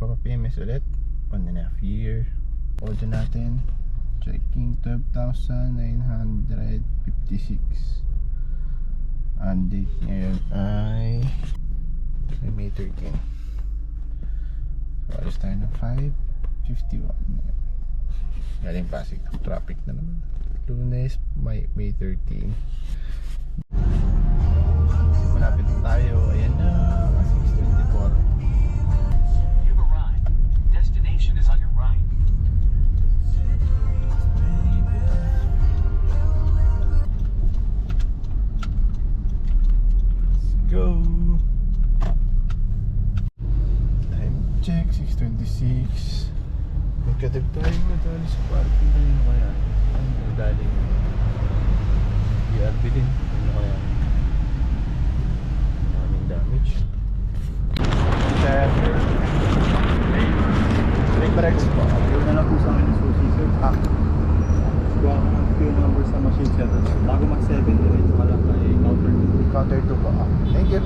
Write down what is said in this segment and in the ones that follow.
magpapa-PMS ulit. 1.5 year. Order natin. Checking 12,956. Ang date ngayon ay May 13. So, alis tayo ng 5:51. Galing Pasig. Traffic na naman. Lunes, May 13. Malapit na tayo. Ayan na. 6:24. You've arrived. Destination is on your right. Go! Time check, 6:26. Magkadib tayo nadali sa parking. Ano kaya? Ano nadali? BRB din. Ano kaya? Maraming damage. Sir, brake brakes po. Yun na lang po sa akin yung susi, sir. Kuha ko ng PIN number sa machine, sir. Bago mag-7, diretso ka lang kay counter. Counter 2 po. Thank you.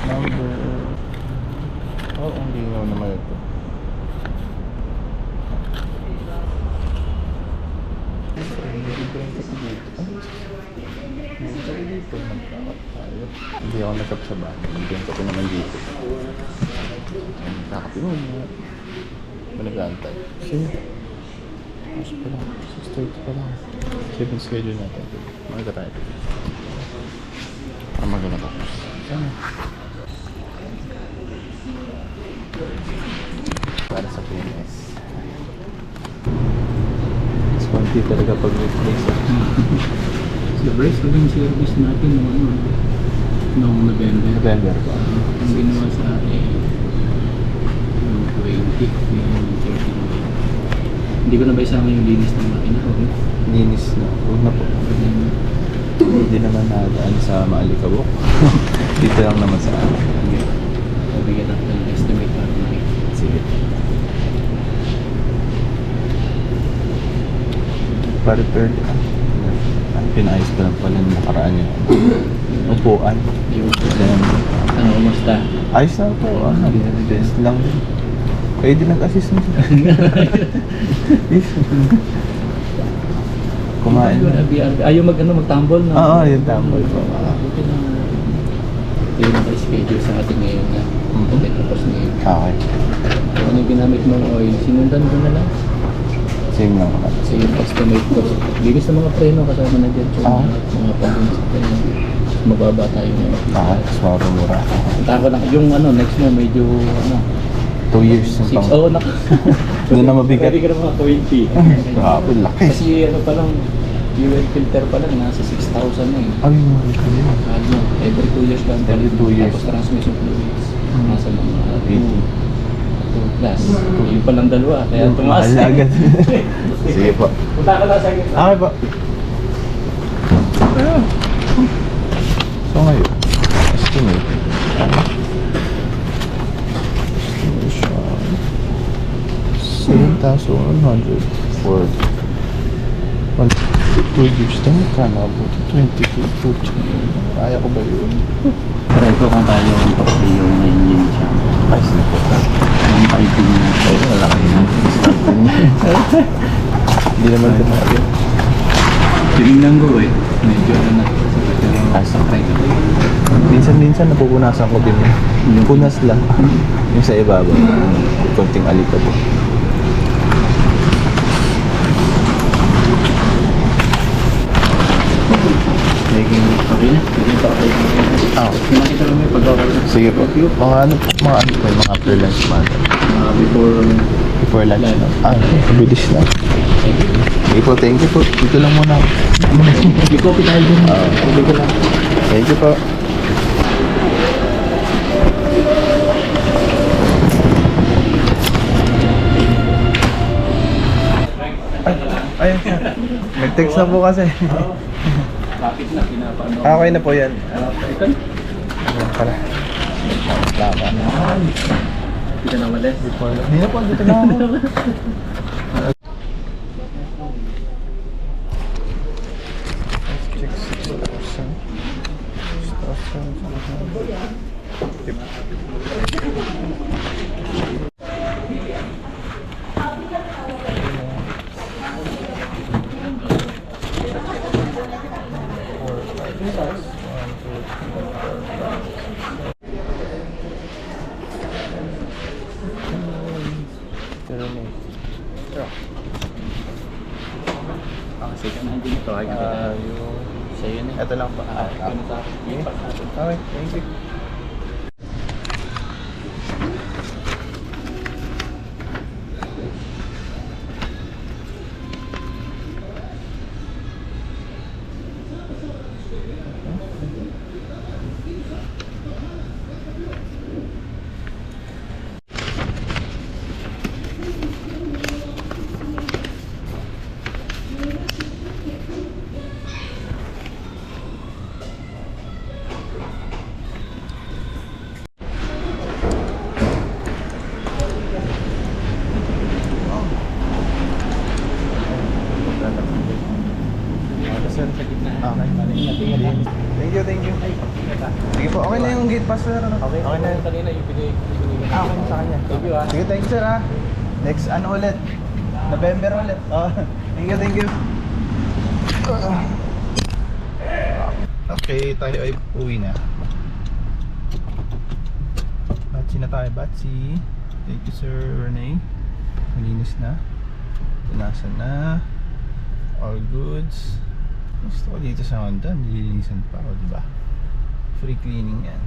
Number. Oh, ang linaw naman ito. Hindi ako nagkap sa bahay. Bigyan ko naman dito. Nakapin mo mo. Malagantay. Sige. Mas pa lang. 6:30 pa lang. 7 schedule natin. Magaga tayo. Para magana tapos. Sana. Para sa PNS. Sponty talaga pag replace. Sa brace, yung service natin noong November. November pa. Ang ginawa sa atin, noong 20, yung 13. Hindi ko na ba isama yung linis ng makina ko? Linis na. Huwag na po. Hindi naman nadaan sa Maalikabok. Dito lang naman sa akin. Pabigyan natin ng estimate para makita. Sige. Pa-repair lang. Pinayos ko lang pala nung nakaraan yung upuan. Yung Then, kumusta? ayos na po. Best lang din. Kayo din nag-assist mo siya. Kumain na. Ayaw magtambol na. Oo, yung tambol po. Buti na yung naka-schedule sa atin ngayon na okay, tapos ngayon. Okay. Ano yung ginamit mong oil, sinundan ko na lang. Same lang naman. Kasi yung estimate ko, linis ng mga preno kasama na dyan. So, mga pag-linis sa preno. Mababa tayo ngayon. Okay, mas mura. Tako lang, yung next mo medyo 2 years yung 6, pang... Doon na mabigat. Pwede ka na mga 20. Grabe, laki. Kasi pa lang, fuel filter pa lang, nasa 6,000 na eh. Ay, mahal ka yun. Every 2 years lang. Every 2 years. Tapos transmission fluids. Nasa mga 80. 2 plus. Yung palang dalawa, kaya tumaas. Mahal agad. Sige po. Punta ka lang sa akin. Okay po. So ngayon, estimate. Estimation 7,100 for 2 years na magkano po? 22. Kaya ko ba yun? Try ko kung tayo ang pag-play yung engine siya. Ay, sige po. Ang piping niya. Ay, malaki na. Hindi naman tumari. Tinignan ko eh. Medyo na. Ay, sa Try ko. minsan napupunasan ko din yung punas lang yung sa ibabaw konting alikabok. Okay na? Pwede pa ako. Nakita lang may pag-okay. Sige po. Mga ano po yung mga after lunch man. Before lunch na. Mabilis na. Sige po, thank you po. Dito lang muna. May coffee tayo dun. Pwede ko lang. Thank you po. Ay, nag-text na po kasi. Bakit na pinapano? Okay na po yan. Ito? Ayan pala. Laka. Hindi ka nawala. Hindi na po, dito na ako. Let's check 6,000. 6,000 Kasi ka na hindi nito. Ay, sa'yo na. Ito lang pa. Okay, thank you. Sa gitna. Thank you, thank you. Sige po, okay na yung gate pass sir. Ano? Okay na yun. Kanina yung pinigay. Okay na sa kanya. Thank you, ah. Sige, thank you sir ah. Next ano ulit? November ulit. Oh, thank you, thank you. Okay, tayo ay uwi na. Batsi na tayo, Batsi. Thank you sir Rene. Malinis na. Punasan na. All goods. Gusto ko dito sa Honda, nililinisan pa o, diba? Free cleaning yan.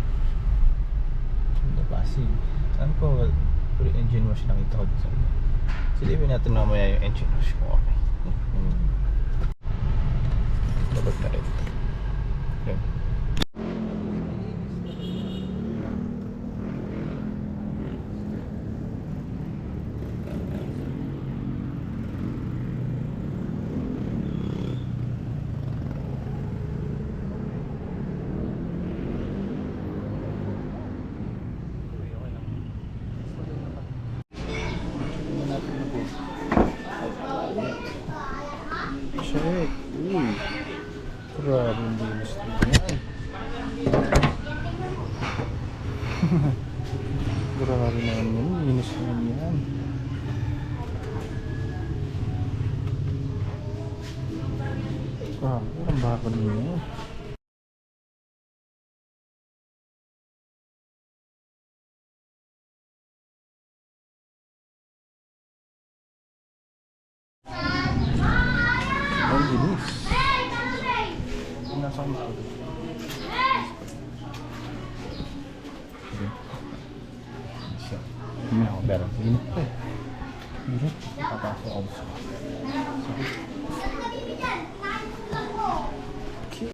Honda Pasig. Saan ko, free engine wash nakita ko dito. Silipin natin mamaya yung engine wash ko. Okay. Babag na rin. Okay. Check. Uy. Grabe yung linis din yan. Grabe naman yun. Linis naman yan. Grabe. Ang bakal niya. Ang linis. Nasa kong bakal. Sige. Hindi na ako pero. Init pa eh. Init. Papasok ako sa